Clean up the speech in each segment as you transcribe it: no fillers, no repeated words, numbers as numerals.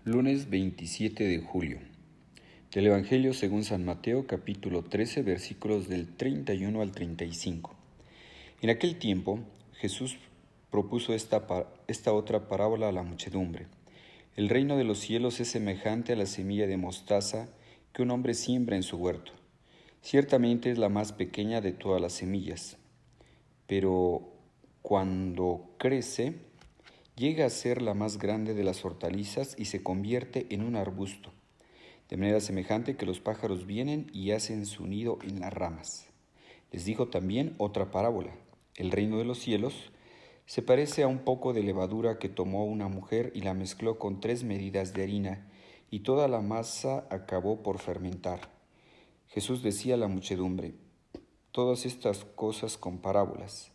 Lunes 27 de julio. Del Evangelio según San Mateo, capítulo 13, versículos del 31 al 35. En aquel tiempo, Jesús propuso esta otra parábola a la muchedumbre. El reino de los cielos es semejante a la semilla de mostaza que un hombre siembra en su huerto. Ciertamente es la más pequeña de todas las semillas, pero cuando crece, llega a ser la más grande de las hortalizas y se convierte en un arbusto, de manera semejante que los pájaros vienen y hacen su nido en las ramas. Les dijo también otra parábola. El reino de los cielos se parece a un poco de levadura que tomó una mujer y la mezcló con 3 medidas de harina, y toda la masa acabó por fermentar. Jesús decía a la muchedumbre: todas estas cosas con parábolas,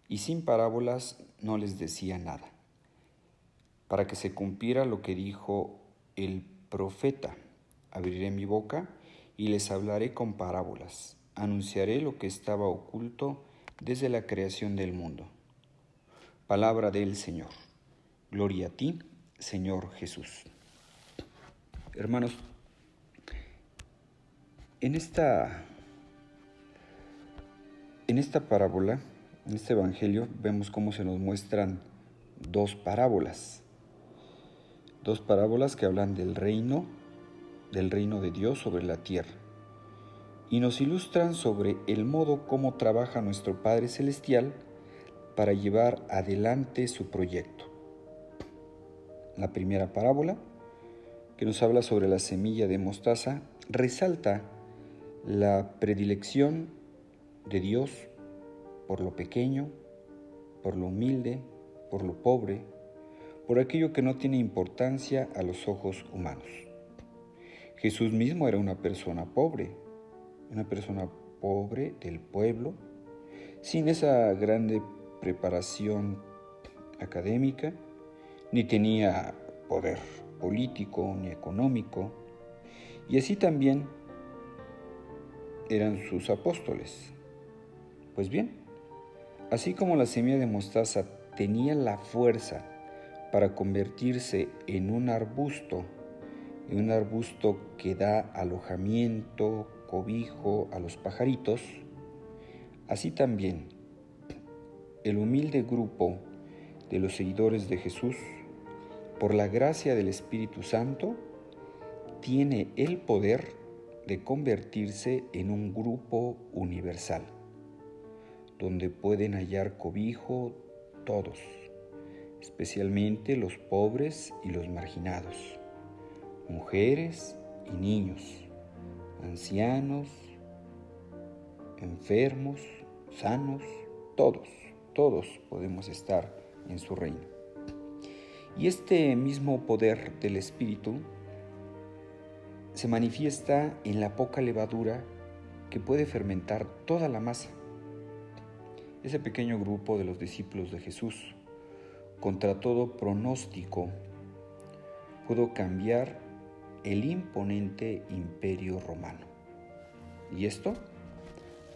y sin parábolas no les decía nada, para que se cumpliera lo que dijo el profeta: abriré mi boca y les hablaré con parábolas, anunciaré lo que estaba oculto desde la creación del mundo. Palabra del Señor. Gloria a ti, Señor Jesús. Hermanos, en esta parábola, en este Evangelio, vemos cómo se nos muestran dos parábolas que hablan del reino de Dios sobre la tierra, y nos ilustran sobre el modo como trabaja nuestro Padre Celestial para llevar adelante su proyecto. La primera parábola, que nos habla sobre la semilla de mostaza, resalta la predilección de Dios por lo pequeño, por lo humilde, por lo pobre, por aquello que no tiene importancia a los ojos humanos. Jesús mismo era una persona pobre del pueblo, sin esa grande preparación académica, ni tenía poder político ni económico, y así también eran sus apóstoles. Pues bien, así como la semilla de mostaza tenía la fuerza para convertirse en un arbusto que da alojamiento, cobijo a los pajaritos, así también el humilde grupo de los seguidores de Jesús, por la gracia del Espíritu Santo, tiene el poder de convertirse en un grupo universal, donde pueden hallar cobijo todos, especialmente los pobres y los marginados, mujeres y niños, ancianos, enfermos, sanos, todos podemos estar en su reino. Y este mismo poder del Espíritu se manifiesta en la poca levadura que puede fermentar toda la masa. Ese pequeño grupo de los discípulos de Jesús, contra todo pronóstico, pudo cambiar el imponente imperio romano. Y esto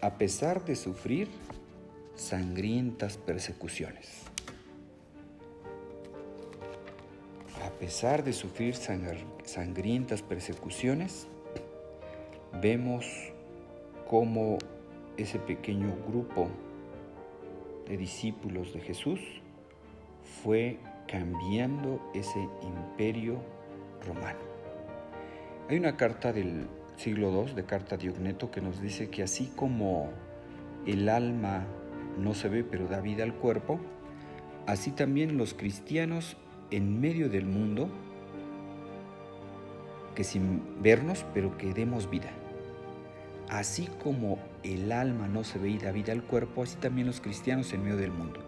a pesar de sufrir sangrientas persecuciones. A pesar de sufrir sangrientas persecuciones, vemos cómo ese pequeño grupo de discípulos de Jesús fue cambiando ese imperio romano. Hay una carta del siglo II, de Carta Diogneto, que nos dice que así como el alma no se ve pero da vida al cuerpo, así también los cristianos en medio del mundo, que sin vernos pero que demos vida. Así como el alma no se ve y da vida al cuerpo, así también los cristianos en medio del mundo.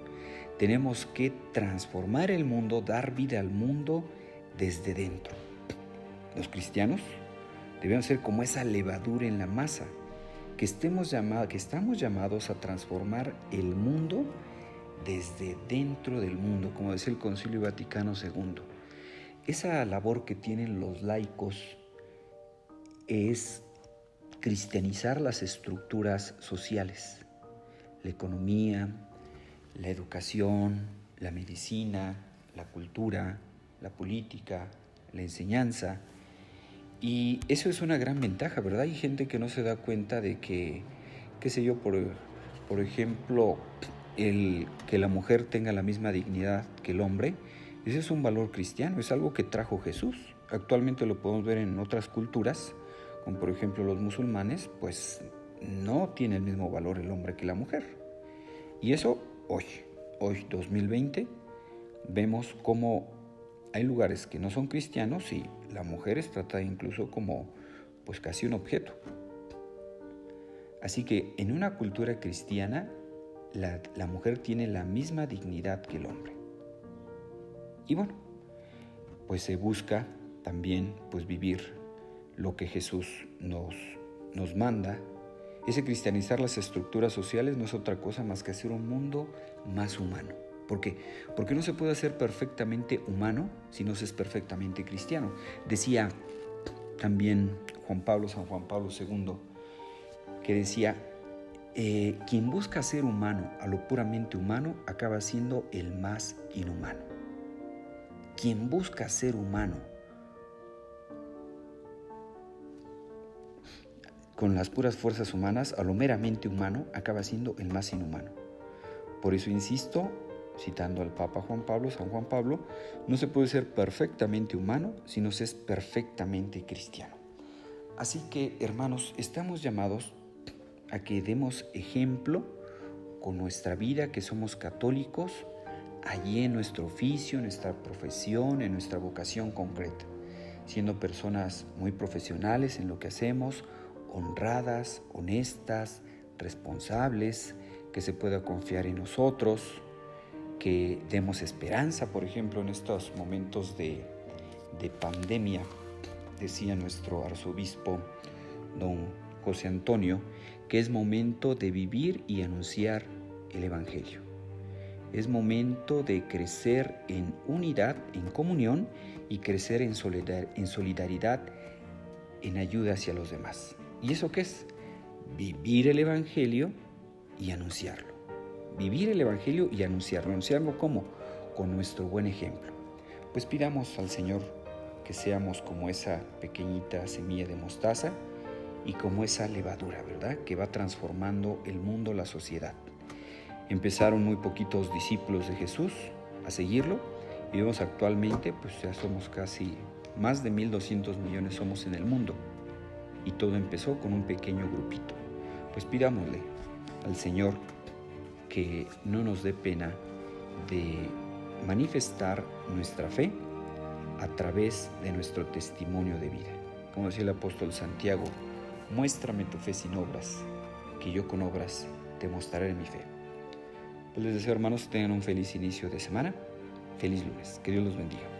Tenemos que transformar el mundo, dar vida al mundo desde dentro. Los cristianos debemos ser como esa levadura en la masa, que estamos llamados a transformar el mundo desde dentro del mundo, como decía el Concilio Vaticano II. Esa labor que tienen los laicos es cristianizar las estructuras sociales, la economía, la educación, la medicina, la cultura, la política, la enseñanza. Y eso es una gran ventaja, ¿verdad? Hay gente que no se da cuenta de que, qué sé yo, por ejemplo, el que la mujer tenga la misma dignidad que el hombre, ese es un valor cristiano, es algo que trajo Jesús. Actualmente lo podemos ver en otras culturas, como por ejemplo los musulmanes, pues no tiene el mismo valor el hombre que la mujer. Y eso hoy 2020, vemos cómo hay lugares que no son cristianos y la mujer es tratada incluso como pues casi un objeto. Así que en una cultura cristiana la mujer tiene la misma dignidad que el hombre. Y bueno, pues se busca también pues vivir lo que Jesús nos manda. Ese cristianizar las estructuras sociales no es otra cosa más que hacer un mundo más humano. ¿Por qué? Porque no se puede ser perfectamente humano si no se es perfectamente cristiano. Decía también San Juan Pablo II, que decía, quien busca ser humano a lo puramente humano acaba siendo el más inhumano. Quien busca ser humano con las puras fuerzas humanas a lo meramente humano acaba siendo el más inhumano. Por eso insisto, citando al Papa San Juan Pablo, no se puede ser perfectamente humano si no se es perfectamente cristiano. Así que, hermanos, estamos llamados a que demos ejemplo con nuestra vida, que somos católicos, allí en nuestro oficio, en nuestra profesión, en nuestra vocación concreta, siendo personas muy profesionales en lo que hacemos, honradas, honestas, responsables, que se pueda confiar en nosotros, que demos esperanza, por ejemplo, en estos momentos de pandemia. Decía nuestro arzobispo, don José Antonio, que es momento de vivir y anunciar el Evangelio. Es momento de crecer en unidad, en comunión, y crecer en solidaridad, en ayuda hacia los demás. ¿Y eso qué es? Vivir el Evangelio y anunciarlo. Vivir el Evangelio y anunciarlo. ¿Anunciarlo cómo? Con nuestro buen ejemplo. Pues pidamos al Señor que seamos como esa pequeñita semilla de mostaza y como esa levadura, ¿verdad?, que va transformando el mundo, la sociedad. Empezaron muy poquitos discípulos de Jesús a seguirlo y vemos actualmente, pues ya somos casi más de 1.200 millones somos en el mundo, y todo empezó con un pequeño grupito. Pues pidámosle al Señor que no nos dé pena de manifestar nuestra fe a través de nuestro testimonio de vida. Como decía el apóstol Santiago, muéstrame tu fe sin obras, que yo con obras te mostraré mi fe. Pues les deseo, hermanos, que tengan un feliz inicio de semana. Feliz lunes. Que Dios los bendiga.